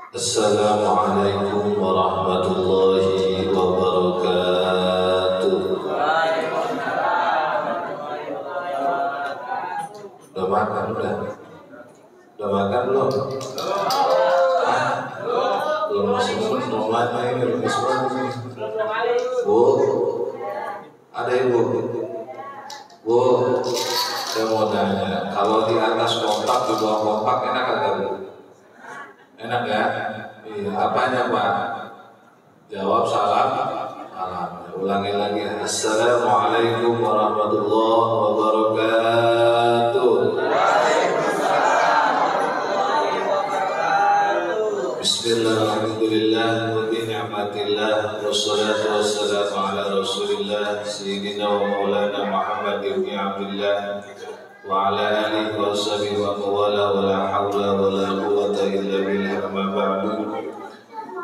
Assalamualaikum warahmatullahi wabarakatuh. Udah makan udah? Udah makan belum? Belum semua rumahnya ini belum semua ini. Bu, ada ibu? Bu, saya mau tanya, kalau di atas kompak di bawah kompak enak agak bu? Enak ya? Iya, apanya Pak? Jawab salam. Ulangi lagi. Assalamualaikum warahmatullahi wabarakatuh. Bismillahirrahmanirrahim. Wa bi ni'matillah wassalatu wassalamu ala Rasulillah sayyidina wa maulana Muhammad ibn Abdullah wa ala alihi wa sahbihi wa mawala wa la hawla wa la quwwata illa billah amma ba'du.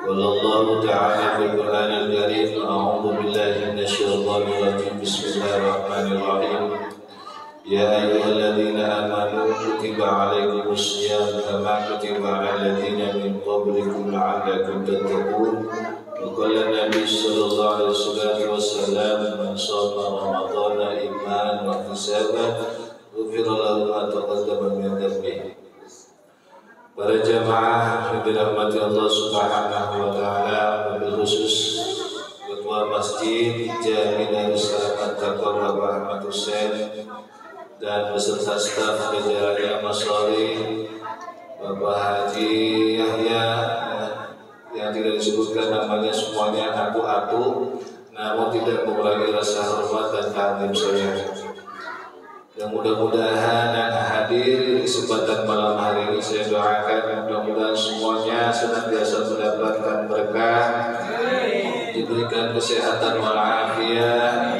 Wallahu ta'ala fil Qur'anil Karim. A'udzu billahi minasy syaithanir rajim. Bismillahirrahmanirrahim. Ya ayyuhalladzina amanu kutiba 'alaikumus syiyam kama kutiba 'alal ladzina min qablikum la'allakum tattaqun. Wa qala Nabi sallallahu alaihi wasallam man shoma ramadhana imanan wa ihtisaban ghufira lahu ma taqaddama min dhanbihi. Para jamaah yang dirahmati Allah Subhanahu wa taala, wabil khusus Ketua Masjid Jami Darussalam At-Taqwa Bapak Ahmad Hussein dan beserta staf jajaran Masolih Bapak Haji Yahya yang tidak disebutkan namanya semuanya atu-atu, namun tidak mengurangi rasa hormat dan takdim saya. Yang mudah-mudahan yang hadir di kesempatan malam hari ini saya doakan mudah-mudahan semuanya senantiasa mendapatkan berkah, diberikan kesehatan walafiat,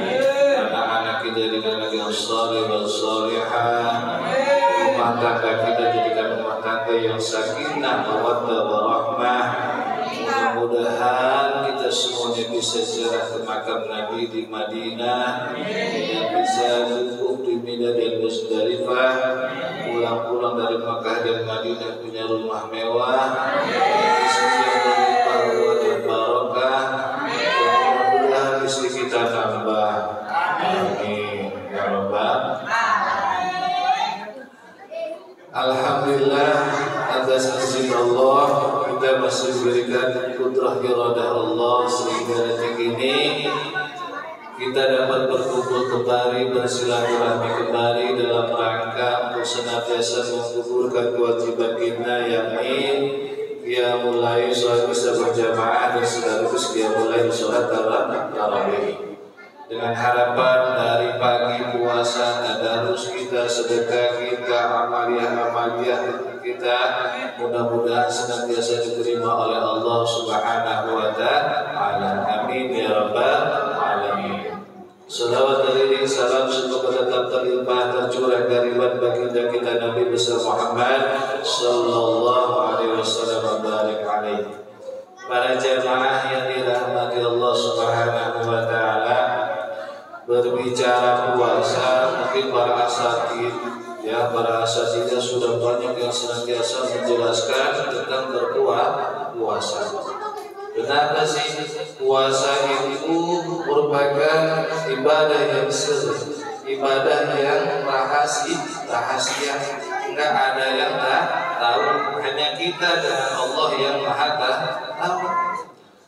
anak-anak kita jadikan anak yang saleh dan salihah, rumah tangga kita jadikan rumah tangga yang sakinah, mawaddah, warahmah. Mudah-mudahan kita semuanya bisa ziarah ke makam Nabi di Madinah, dan bisa duduk di Mina dan Musdalifah, pulang-pulang dari Makkah dan Madinah punya rumah mewah, rezeki yang berlimpah ruah dan barokah, dan mudah-mudahan rezeki kita tambah. Amin ya Rabbal. Alhamdulillah atas izin Allah kita masih diberikan kudrah iradah Allah sehingga detik ini kita dapat berkumpul kembali, bersilaturahmi kembali dalam rangka untuk senantiasa menggugurkan kewajiban kita, yakni mulai sholat isya berjamaah dan sekaligus mulai sholat tarawih. Dengan harapan dari pagi puasa, tadarus kita, sedekah kita, amaliyah kita mudah-mudahan senantiasa diterima oleh Allah Subhanahu wa taala. Amin ya rabbal alamin. Salawat dari salam semoga tetap terlimpah tercurah dari baginda kita Nabi besar Muhammad sallallahu alaihi wasallam barik alaihi. Para jamaah yang dirahmati Allah Subhanahu wa taala, berbicara puasa, mungkin para asatidzah sudah banyak yang senantiasa menjelaskan tentang berpuasa. Kenapa sih puasa itu merupakan ibadah yang ibadah yang rahasia, enggak ada yang tahu, hanya kita dengan Allah yang Maha Tahu.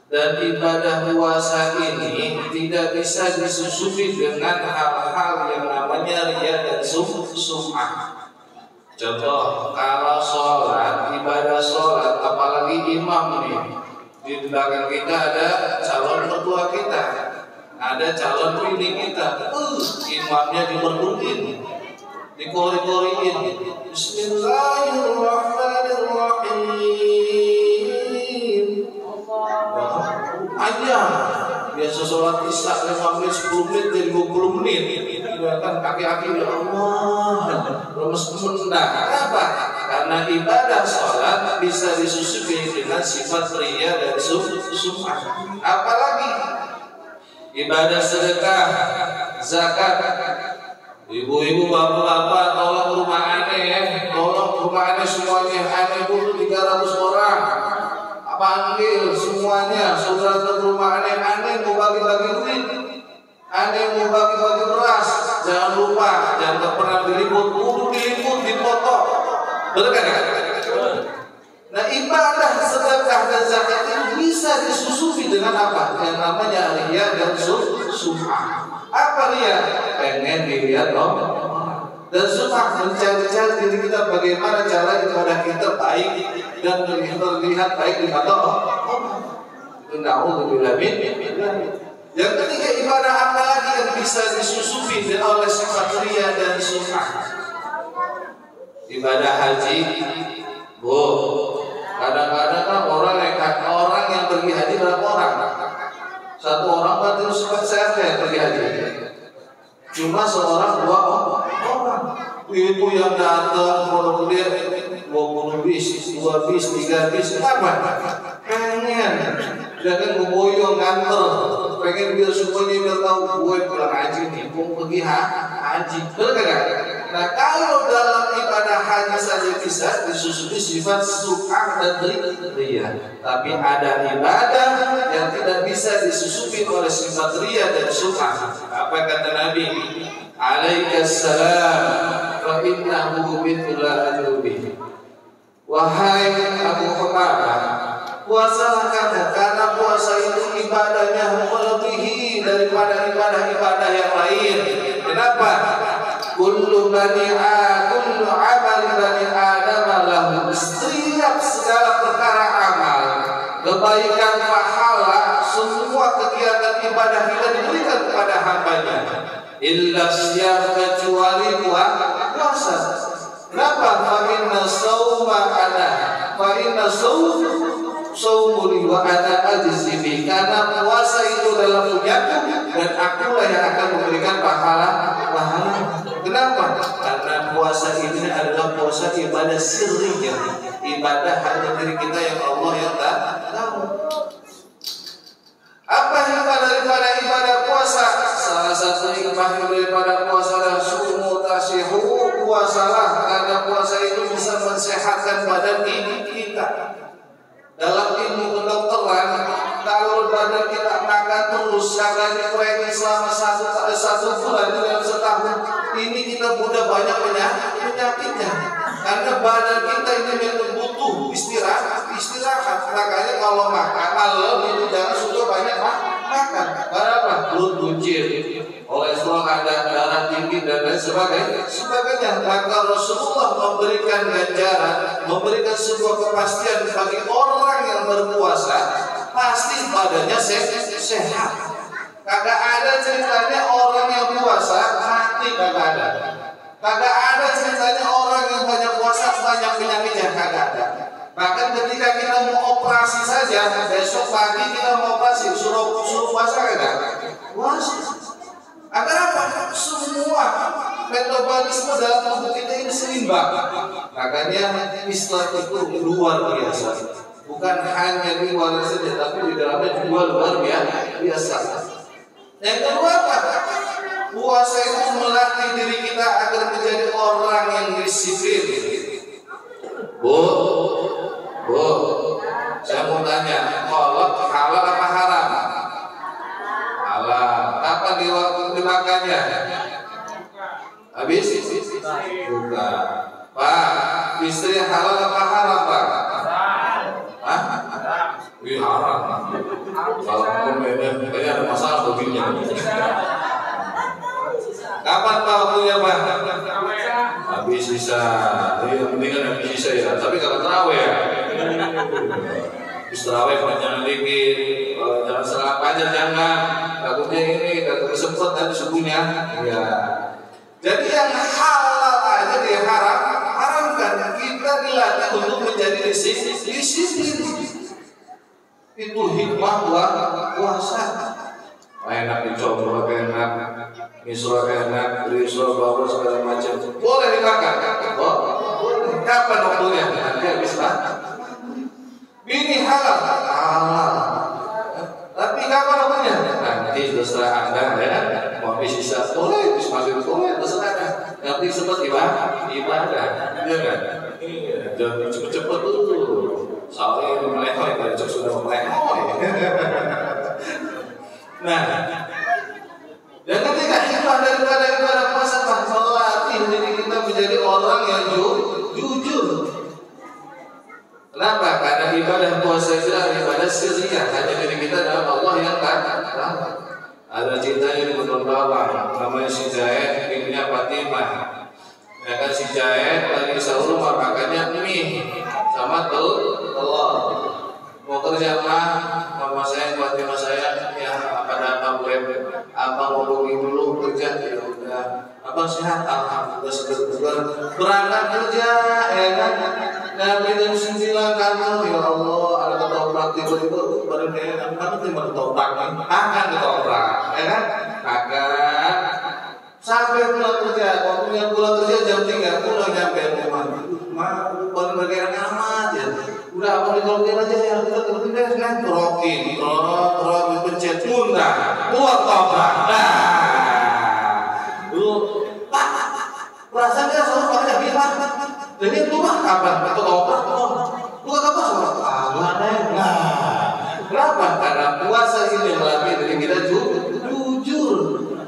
Dan ibadah puasa ini tidak bisa disusupi dengan hal-hal yang namanya riya dan sum'ah. Contoh, kalau sholat, ibadah sholat, apalagi imam nih, di belakang kita ada calon mertua kita, ada calon bini kita, imamnya dimerdukin, dikori-koriin. Bismillahirrahmanirrahim. Aja biasa sholat isya 5 menit 10 menit jadi 20 menit kan kaki-kaki ya Allah lemes mendah. Apa? Karena ibadah sholat bisa disusupi dengan sifat riya dan sum'ah. Apalagi ibadah sedekah, zakat. Ibu-ibu, bapak-bapak, tolong rumah aneh semuanya, aneh butuh 300 orang. panggil semuanya, saudara ke rumah aneh-aneh mau bagi-bagi duit, aneh mau bagi-bagi beras, jangan lupa, jangan pernah diliput, kudu diliput, dipoto. Benar kan? Nah, ibadah sedekah dan zakat itu bisa disusupi dengan apa? Yang namanya riya dan sum'ah. Apa riya? Pengen dilihat loh. Dan sum'ah mencari-cari diri kita bagaimana cara ibadah kita baik dan terlihat baik di mata Allah. Na'udzubillah min. Yang ketiga, ibadah apa lagi yang bisa disusupi oleh sifat riya dan sum'ah? Ibadah haji. Kadang-kadang kan orang yang pergi haji berapa orang? Satu orang berarti saya yang pergi haji. Cuma seorang dua orang. Itu yang datang kalau dia 20 bis, 2 bis, 3 bis, kenapa? Pengen. Jangan ngeboyong nganter. Pengen biar semuanya biar tahu gue pulang haji nih, mau pergi haji. Betul kan? Nah, kalau dalam ibadah haji saja bisa disusupi sifat sum'ah dan riya. Tapi ada ibadah yang tidak bisa disusupi oleh sifat riya dan sum'ah. Apa kata Nabi? Alaikassalam fa innahu mithlu ajrubi. Wahai Abu Hurairah, puasalah kamu karena puasa itu ibadahnya melebihi daripada ibadah-ibadah yang lain. Kenapa? Kullu amal bani Adam lahu. Setiap segala perkara amal, kebaikan, pahala, semua kegiatan ibadah kita diberikan kepada hambanya. Illa siyam, kecuali puasa. Kenapa? Fa inna sawma ana. Fa inna sawmuli wa ana ajzi bi. Karena puasa itu adalah punyaku dan akulah yang akan memberikan pahala. Kenapa? Karena puasa ini adalah puasa ibadah sirrinya, ibadah hanya diri kita yang Allah yang tahu. Apa hikmah daripada ibadah puasa? Salah satu hikmah daripada puasa adalah sumu tasihu, puasalah karena puasa itu bisa mensehatkan badan kita. Dalam ilmu kedokteran, kalau badan kita makan terus karena dikurangi selama satu bulan dalam setahun, ini kita mudah banyak penyakitnya. Karena badan kita ini memang butuh istirahat. Makanya kalau makan malam itu jangan suka banyak makan. Kenapa? Perut buncit, kolesterol ada, darah tinggi dan lain sebagainya. Maka Rasulullah memberikan ganjaran, memberikan sebuah kepastian bagi orang yang berpuasa, pasti badannya sehat. Kagak ada ceritanya orang yang puasa mati, kagak ada. Kagak ada ceritanya orang yang banyak puasa banyak penyakitnya, kagak ada. Bahkan ketika kita mau operasi saja, besok pagi kita mau operasi, suruh puasa kagak? Puasa. Agar apa? Semua metabolisme dalam tubuh kita ini seimbang. Makanya Islam itu luar biasa. Bukan hanya di luar saja, tapi di dalamnya juga luar biasa. Yang kedua apa? Puasa itu melatih diri kita agar menjadi orang yang disiplin. Bu, saya mau tanya, kolak halal apa haram? Halal. Kapan dimakannya? Habis? Bukan. Pak, istri halal apa haram, Pak? Hah? Wih, haram. Kalau kayaknya ada masalah begini. Kapan Pak waktunya, Pak? Habis sisa. Yang penting kan habis sisa ya. Tapi kalau terawih ya. Habis terawih panjang dikit. Jangan setengah panjang, jangan. Takutnya ini, takut kesempet nanti subuhnya. Ya. Jadi yang halal aja diharamkan. Kita dilatih untuk menjadi disiplin. Itu hikmah puasa. Enak dicoba, enak misro, enak risro, bawah segala macam. Boleh dimakan. Boleh. Kapan waktunya? Nanti habis makan. Ini halal. Tapi kapan waktunya? Nanti terserah Anda ya. Mau habis sisa boleh, habis maghrib boleh, terserah Anda. Nanti sempat ibadah, iya kan? Jangan cepet-cepet dulu. Soalnya ini melebar dari sudah meleleh. Nah, dan ketika hikmah daripada ibadah puasa melatih diri kita menjadi orang yang jujur. Kenapa? Karena ibadah puasa itu adalah ibadah sirriyah, hanya diri kita dan Allah yang tahu. Ada ceritanya di Bawang, namanya si Zaid, ibunya Fatimah. Ya kan si Zaid lagi sahur makannya mie sama telur. Mau kerja mama saya, Fatimah saya, ya apa boleh apa ngomongin dulu kerja, ya udah. Abang sehat, alhamdulillah seger-seger berangkat kerja, ya kan. Nabi dan 9 kantor, ya Allah, ada ketoprak tiba-tiba baru kayak kamu terima ketoprak nih, akan ketoprak, ya kan? Akan sampai pulang kerja, waktunya pulang kerja jam 3 pulang nyampe rumah, baru bergerak amat ya. Udah abang dikerokin aja ya, kita kerokin deh kan, kerokin, pencet muntah, keluar ketoprak, perasaan dia selalu pakai bilang. Jadi itu mah kapan? Ketoprak bukan apa sama kenapa? Karena puasa ini melatih diri kita jujur.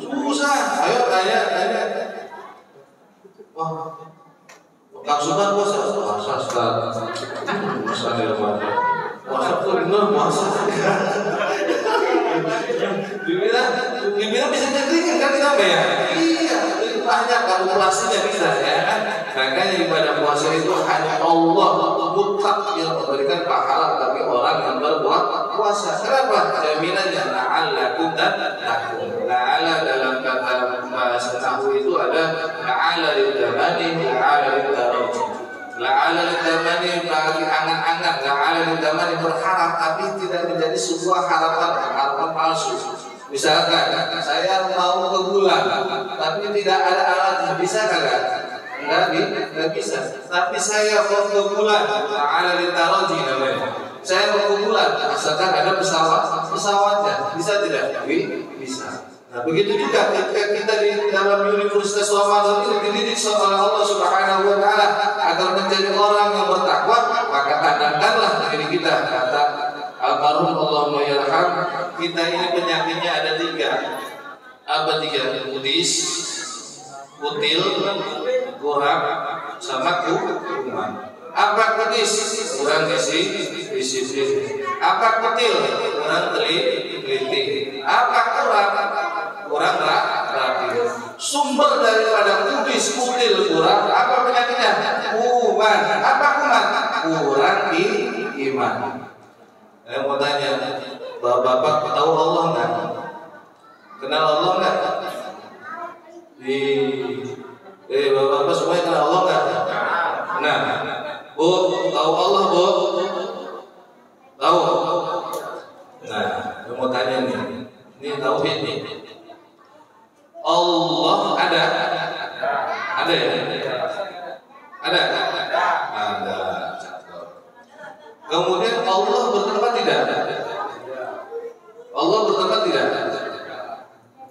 Susah. Ayo tanya. Wah, Kang Suban puasa Ustaz. Puasa di rumah. Puasa tuh benar puasa. Dibilang bisa jadi kan kita ya? Iya, banyak kalkulasinya bisa ya kan? Makanya ibadah puasa itu hanya Allah mutlak yang memberikan pahala bagi orang yang berbuat puasa. Kenapa? Jaminannya la'allakum tattaqun. La'alla dalam kata bahasa Nahwu itu ada la'alla lidamani, la'alla lidarajah. La'alla lidamani bagi angan-angan, la'alla lidamani berharap tapi tidak menjadi sebuah harapan palsu. Misalkan saya mau ke bulan tapi tidak ada alatnya, bisa kagak? Enggak bisa. Tapi saya mau ke bulan, la'alla lidarajah namanya. Saya mau ke bulan, asalkan ada pesawatnya, bisa tidak? Bisa. Nah begitu juga ketika kita di dalam Universitas Ramadan ini dididik oleh Allah Subhanahu Wa Taala agar menjadi orang yang bertakwa, maka tanamkanlah diri kita. Kata Al-Marhum Allahumma yarham, kita ini penyakitnya ada 3. Apa 3? Kudis, kutil, kurang, sama kuman. Apa kudis? Kurang disiplin. Apa kutil? Kurang teliti. Apa kurang rapi. Sumber daripada kudis, kutil, kurang apa penyakitnya? Kuman. Apa kuman? Kurang iman. Saya mau tanya, Bapak tahu Allah nggak? Kenal Allah nggak? Bapak semuanya kenal Allah nggak? Nah, Bu, tahu Allah Bu? Tahu? Nah, saya mau tanya nih, ini tauhid nih. Allah ada ya? Ada. Kemudian Allah bertempat tidak? Allah bertempat tidak?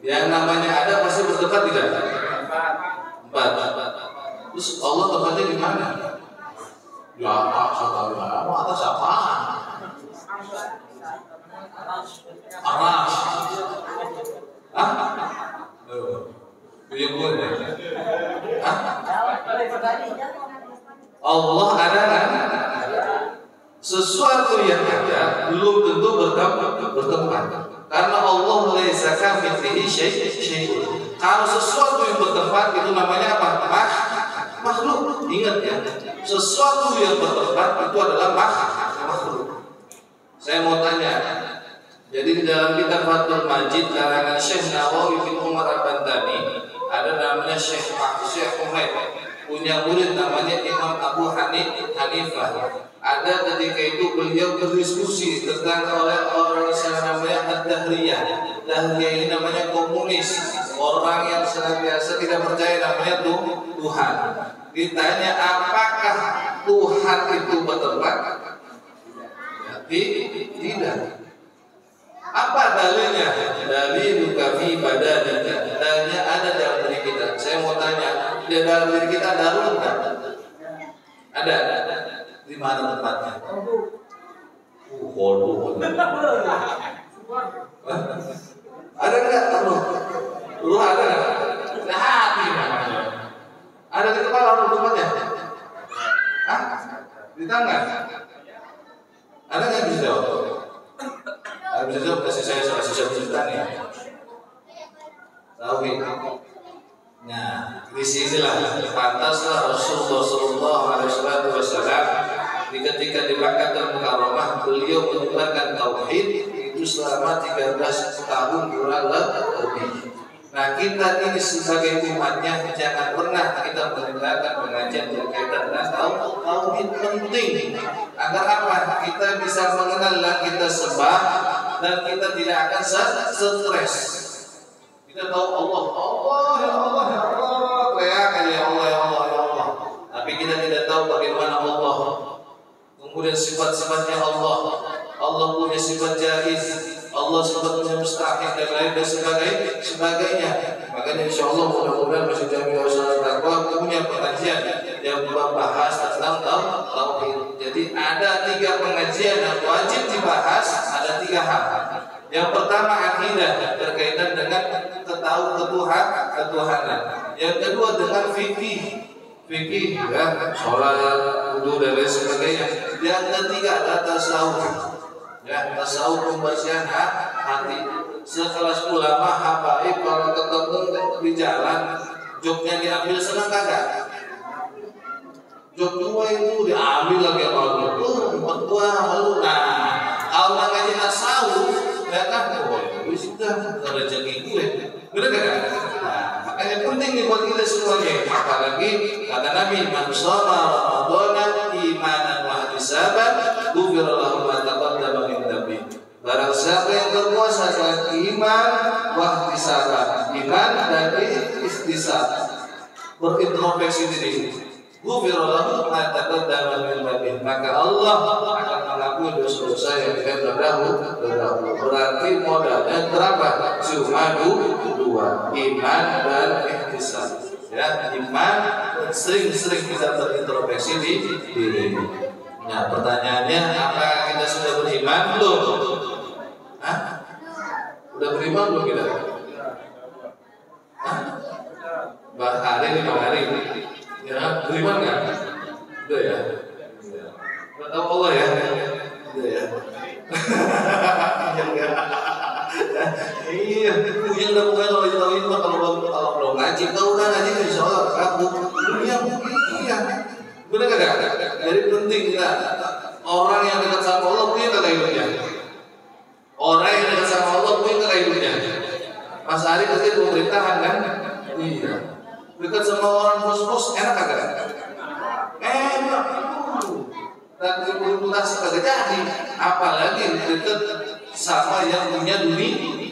Yang namanya ada pasti bertempat tidak? 4. Terus Allah tempatnya di mana? Di atas apa? Aras. Allah ada kan? Sesuatu yang ada belum tentu bertempat. Karena Allah laisa kamitslihi syai'un. Kalau sesuatu yang bertempat itu namanya apa? Makhluk. Ingat ya, sesuatu yang bertempat itu adalah makhluk. Saya mau tanya, jadi di dalam kitab Fathul Majid karangan Syekh Nawawi bin Umar Al-Bantani ada namanya Syekh Umaid, punya murid namanya Imam Abu Hanifah. Ada ketika itu beliau berdiskusi tentang oleh orang yang namanya Ad-Dahriyah. Dahriyah ini namanya komunis, orang yang senantiasa tidak percaya namanya Tuhan. Ditanya apakah Tuhan itu bertempat? Tidak. Apa dalilnya? Dalil kami badanika. Dalilnya ada dalam diri kita. Saya mau tanya, di dalam diri kita ada ruh enggak? Ada. Di mana tempatnya? Waduh. Ada nggak taruh? Lu ada nggak? Nah, hati namanya. Ada di kepala orang tempatnya? Hah? Di tangan? Ada nggak bisa jawab? Ada bisa jawab? Kasih saya cerita nih. Tahu ini? Nah, di sinilah pantaslah Rasulullah SAW ketika di Makkah Mukarramah beliau menyebarkan tauhid itu selama 13 tahun kurang lebih. Nah, kita ini sebagai umatnya jangan pernah kita meninggalkan pengajian berkaitan dengan tauhid penting. Agar apa? Kita bisa mengenal yang kita sembah dan kita tidak akan stres. Kita tahu Allah, teriak aja ya Allah. Tapi kita tidak tahu bagaimana Allah. Kemudian sifat-sifatnya Allah. Allah punya sifat jaiz, Allah sifatnya mustahil dan lain dan sebagainya. Makanya insya Allah mudah-mudahan Masjid Jami Usaha Taqwa punya pengajian yang membahas tentang tauhid. Jadi ada 3 pengajian yang wajib dibahas, ada 3 hal. Yang pertama akidah berkaitan dengan ketuhanan. Yang kedua dengan fikih ya, sholat, wudu dan lain sebagainya. Yang ketiga adalah tasawuf. Ya, tasawuf pembersihan hati. Sekelas ulama habaib kalau ketemu di jalan, joknya diambil senang kagak? Jok 2 itu diambil lagi apa? Petua malu. Nah, kalau nggak ngaji tasawuf, ya kan? Sudah rezeki gue. Benar kan? Nah, makanya penting nih buat kita semuanya. Apalagi kata Nabi, "Man shoma Ramadhana imanan wa ihtisaban, ghufira lahu ma taqaddama min dhanbi." Barang siapa yang berpuasa dengan iman wa ihtisaban, iman dan ihtisab, berintrospeksi diri, ghufira lahu ma taqaddama min dhanbi, maka Allah akan mengampuni dosa-dosa yang tidak terdahulu. Berarti modalnya berapa? Cuma 2, iman dan ihtisab. Ya, iman sering-sering kita berintrospeksi di diri. Nah, pertanyaannya, apakah kita sudah beriman belum? Hah? Udah beriman belum kita? Hah? Hari 5 hari. Ya, beriman nggak? Udah ya. Nggak tahu Allah ya. Udah ya. Iya, yang udah bukan kalau tahu itu kalau belum ngaji, kalau udah ngaji insya Allah kabur. Iya, benar nggak? Jadi penting kita orang yang dekat sama Allah punya kata hidupnya. Orang yang dekat sama Allah punya kata hidupnya. Mas Ari pasti pemerintahan kan? Iya. Dekat sama orang bos-bos enak kagak? Enak. Dan reputasi kagak jadi. Apalagi dekat sama yang punya dunia.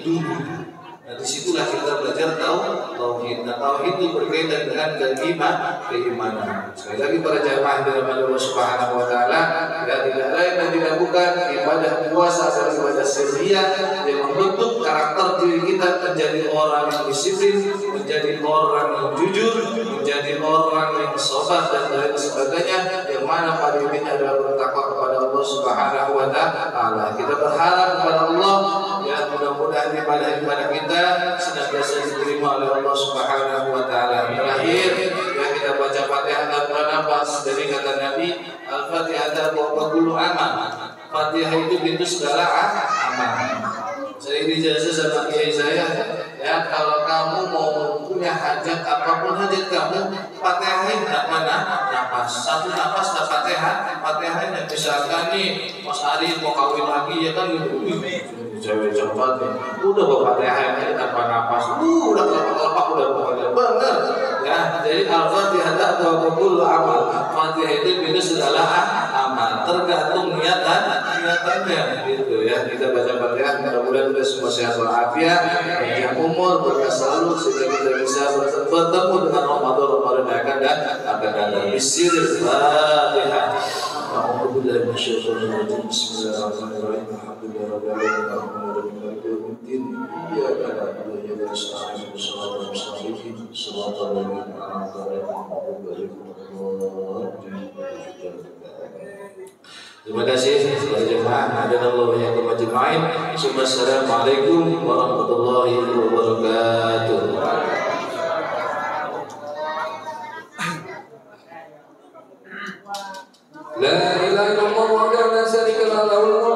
Nah, disitulah kita belajar tauhid. Nah, tauhid itu berkaitan dengan keimanan. Sekali lagi para jamaah dalam Allah Subhanahu wa taala, tidak lain dan tidak bukan ibadah puasa adalah ibadah sirriyah yang membentuk karakter diri kita menjadi orang yang disiplin, menjadi orang yang jujur, menjadi orang yang sabar dan lain sebagainya, yang mana pada intinya adalah bertakwa kepada Allah Subhanahu wa taala. Kita berharap kepada Allah ya mudah-mudahan ibadah kita senantiasa diterima oleh Allah Subhanahu wa taala. Terakhir ya kita baca Fatihah dan bernafas. Dari kata Nabi, Al-Fatihah wa kullu amal. Fatihah itu pintu segala amal. Saya dijasa sama kiai saya, ya kalau kamu mau punya hajat apapun hajat kamu, Fatihahin nafas. Satu nafas dan Fatihahin. Misalkan nih Mas Ari mau kawin lagi ya kan gitu. Cewek cepat ya. Udah Fatihahin tanpa nafas. Udah kelapa udah pokoknya benar. Ya, jadi Al-Fatihah wa kullu amal. Fatihah itu pintu segala amal. Tergantung niatannya gitu ya. Kita baca Fatihah mudah-mudahan kita semua sehat walafiat, panjang umur, berkah selalu sehingga kita bisa bertemu dengan Ramadan yang akan datang. Bismillahirrahmanirrahim. A'udzubillahi minasyaitonir rajim. Bismillahirrahmanirrahim. Alhamdulillahirabbil alamin. Maliki yaumiddin. Iyyaka na'budu wa iyyaka nasta'in. Shiratal mustaqim. Shiratal ladzina an'amta 'alaihim ghairil maghdubi 'alaihim waladdallin. Terima kasih kepada jemaah. Hadanallahu wa iyyakum ajma'in. Assalamualaikum warahmatullahi wabarakatuh. La ilaha illallah wa la syarika lahu.